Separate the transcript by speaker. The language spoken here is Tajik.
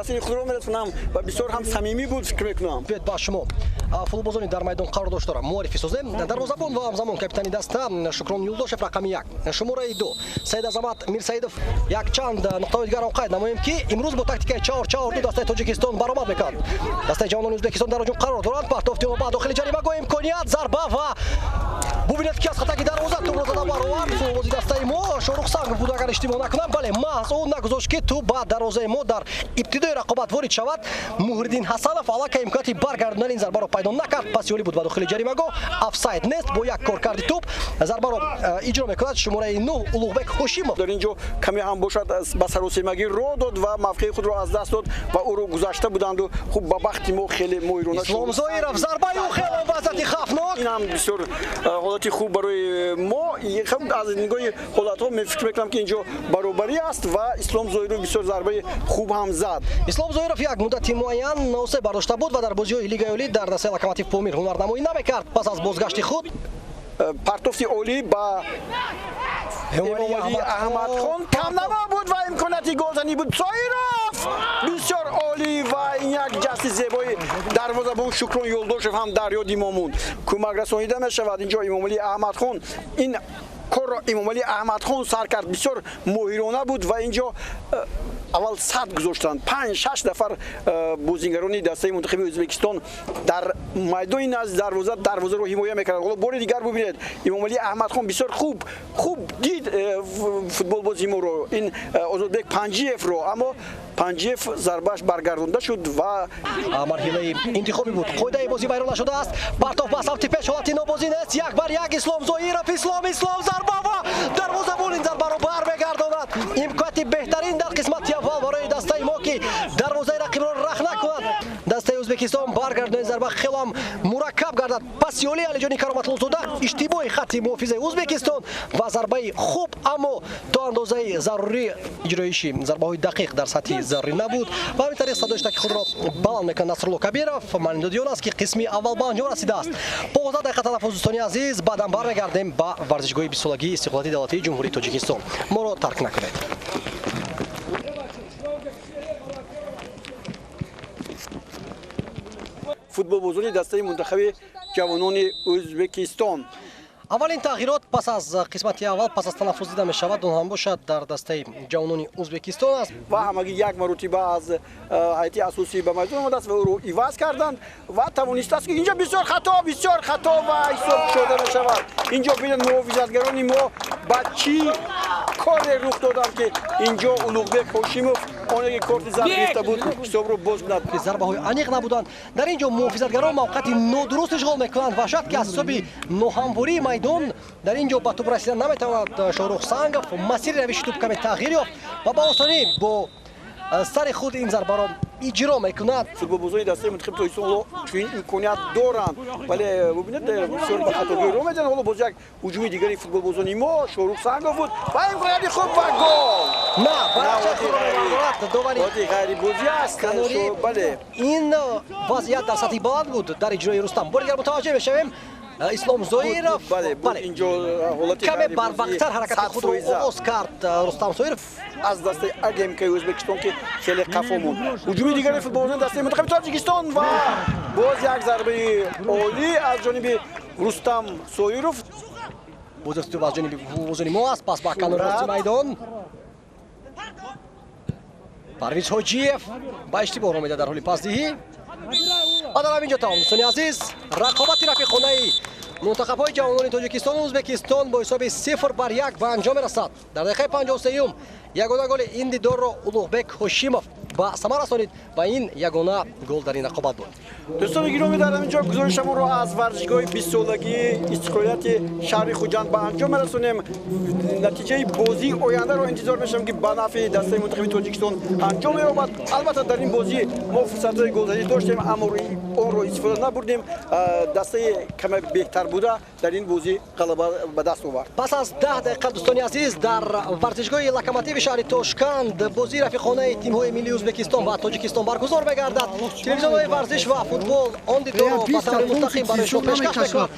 Speaker 1: таъсири худро мерасонам ва бисёр ҳам самимӣ буд фикр мекунам.
Speaker 2: ба шумо футболбозони дар майдон қарор дошт дорам. Муаррифӣ созем. Дарвозабон ва ҳамзамон капитани даста Шукрон Юлдошев рақами 1. Шумораи 2 Саид Азамат Мирсаидов. Якчанд нуқтаи дигар қайд намоем ки имрӯз бо тактикаи 4-4-2 дастаи Тоҷикистон баромад мекунад. Дастаи ҷавонони Ӯзбекистон дар ҳуҷум қарор доранд. Партов Тиёба дохили ҷаримаго имконият зарба ва бубинед ки аз хатаки дарвоза тӯбро зада баровард. Футболбози дастаи мо Шорух Сангов буд агар иштибоҳ накунам. Бале маҳз он нагузошт ки тӯб ба дарвозаи мо дар ибтидои рақобат ворид шавад. Муҳриддин Ҳасанов аллакай имконияти баргардондани ин зарбаро пайдо накард. Пасиёлӣ буд ба дохили ҷаримаго. Офсайд нест. Бо як коркарди тӯб зарбаро иҷро мекунад шумораи 9 Улуғбек Ҳошимов.
Speaker 1: дар ин ҷо каме ҳам бошад ба саросемагӣ роҳ дод ва мавқеи худро аз даст дод ва ӯро гузашта буданду хуб ба бахти мо хеле моҳирона шуд.
Speaker 2: Ислом Зоиров зарбаи ӯ хеле вазъияти хавфнок.
Speaker 1: ин ҳам бисёр ҳолати хуб барои мо. аз нигоҳи ҳолатҳо фикр мекунам ки ин ҷо баробарӣ аст ва Ислом Зоиров бисёр зарбаи хуб ҳам зад.
Speaker 2: Ислом Зоиров як муддати муайян носе бардошта буд ва дар бозиҳои Лигаи олӣ дар дастаи Локомотив Помир ҳунарнамоӣ намекард. Пас аз бозгашти худ
Speaker 1: партофти олӣ ба Эмомалӣ Аҳмадхон камнава буд ва имконияти голзанӣ буд. Зоиров бисёр олӣ ва ин як ҷасти зебои дарвозабон Шукрон Юлдошев ҳам дар ёди мо монд. Кӯмак расонида мешавад ин ҷо Эмомалӣ Аҳмадхон. ин корро Эмомалӣ Аҳмадхон сар кард. Бисёр моҳирона буд ва ин ҷо аввал сад гузоштанд. 5-6 нафар бозингарони дастаи мунтахаби Ӯзбекистон дар майдони назди дарвозаро ҳимоя мекарданд. ҳоло бори дигар бубинед Эмомалӣ Аҳмадхон бисёр хуб дид футболбози моро, ин Озодбек Панҷиевро, аммо Панҷиев зарбааш баргардонда шуд ва
Speaker 2: марҳилаи интихоби буд. Қоидаи бозӣ вайрон нашудааст. Партов ба самти пеш ҳолати нобозӣ нест. Як бар як Ислом Зоиров. Ислом зарба ва дарвозабон ин зарбаро бармегардонад. Имконияти беҳтарин дар қисмати аввал барои дастаи мо ки дарвозаи рақибро рах накунад. Дастаи Ӯзбекистон баргардони зарба хелам мураккаб гардад. Пасиёли Алиҷони Кароматлузода иштибоҳи хатти муҳофизаи Ӯзбекистон ва зарбаи хуб аммо то андозаи зарурӣ иҷроиши зарбаҳои дақиқ дар сатҳи зарури набуд. Ва ҳамин тариқ садои таки худро баланд мекунад Насрулло Кабиров. Маълум доди он аст ки қисми аввал ба анҷом расидааст. 15 дақиқа талаффуз дӯстони азиз. Баъдан бармегардем ба варзишгоҳи 20-солагии Истиқлолияти Давлатии Ҷумҳурии Тоҷикистон. Моро тарк накунед.
Speaker 1: футболбозони дастаи мунтахаби ҷавонони Ӯзбекистон.
Speaker 2: аввалин тағйирот пас аз қисмати аввал пас аз танаффус дида мешавад. Он ҳам бошад дар дастаи ҷавонони Ӯзбекистон аст.
Speaker 1: ва ҳамагӣ як маротиба аз ҳайати асосӣ ба майдон омадааст ва ӯро иваз карданд ва тавонистааст ки инҷо бисёр хато ва ҳисоб шода мешавад. инҷо бинед муҳофизатгарони мо ба чӣ коре рух доданд ки инҷо Улуғбек Ҳошимов оне ки корти зарб гирифта буд ҳисобро боз кунад.
Speaker 2: зарбаҳои аниқ набуданд. дар ин ҷо муҳофизатгарон мавқеати нодуруст ишғол мекунанд ва шояд ки аз ҳисоби ноҳамвории майдон дар ин ҷо ба тӯб расидан наметавонад. Шорух Сангов масири равиши тӯб каме тағйир ёфт ва ба осонӣ бо сари худ ин зарбаро иҷро мекунад.
Speaker 1: футболбозони дастаи мунтахаби Тоҷикистон чунин имконият доранд, вале бубинед бисёр ба хатогирӣ роҳ медиҳанд. ҳоло боз як ҳуҷуми дигари футболбозони мо Шорух Сангов буд ва имконияти хуб ва гол.
Speaker 2: довари
Speaker 1: ғайрибозӣ аст. бале
Speaker 2: ин вазъият дар сатҳи баланд буд дар иҷрои Рустам. бори дигар мутаваҷҷеҳ мешавем. Ислом Зоиров
Speaker 1: инҷо ҳолати
Speaker 2: каме барвақттар ҳаракати худро оғоз кард. Рустам Зоиров
Speaker 1: аз дастаи АГМК Ӯзбекистон ки хеле қафо монд. ҳуҷуми дигари футболбозони дастаи мунтахаби Тоҷикистон ва боз як зарбаи олӣ аз ҷониби Рустам Зоиров.
Speaker 2: бозисту аз ҷониби футболбозони мо аст. пас ба канори расти майдон Парвиз Ҳоҷиев ба иштибоҳ роҳ медиҳад дар ҳоли пасдиҳӣ. ва дар ҳамин ҷо тамом дӯстони азиз рақобати рафиқонаи мунтахабҳои ҷавонони Тоҷикистону Ӯзбекистон бо ҳисоби 0-1 ба анҷом мерасад. дар дақиқаи 53 ягона голи ин дидорро Улуғбек Ҳошимов ба самар расонид ва ин ягона гол дар ин рақобат буд.
Speaker 1: дӯстони гиромӣ, дар ҳамин ҷо гузоришамонро аз варзишгоҳи 20-солагии Истиқлолияти шаҳри Хуҷанд ба анҷом мерасонем. натиҷаи бозии ояндаро интизор мешавем ки ба нафъи дастаи мунтахаби Тоҷикистон анҷом меёбад. албатта дар ин бозӣ мо фурсатҳои голзанӣ доштем, аммо онро истифода набурдем. дастаи каме беҳтар буда дар ин бозӣ ғалаба ба даст овард.
Speaker 2: пас аз 10 дақиқа дӯстони азиз дар варзишгоҳи Локомотиви шаҳри Тошканд бозии рафиқонаи тимҳои миллии Ӯзбекистон ва Тоҷикистон баргузор мегардад. телевизионҳои варзиш ва футбол он дидорро ба таври мустақим барои шумо пешкаш мекунад.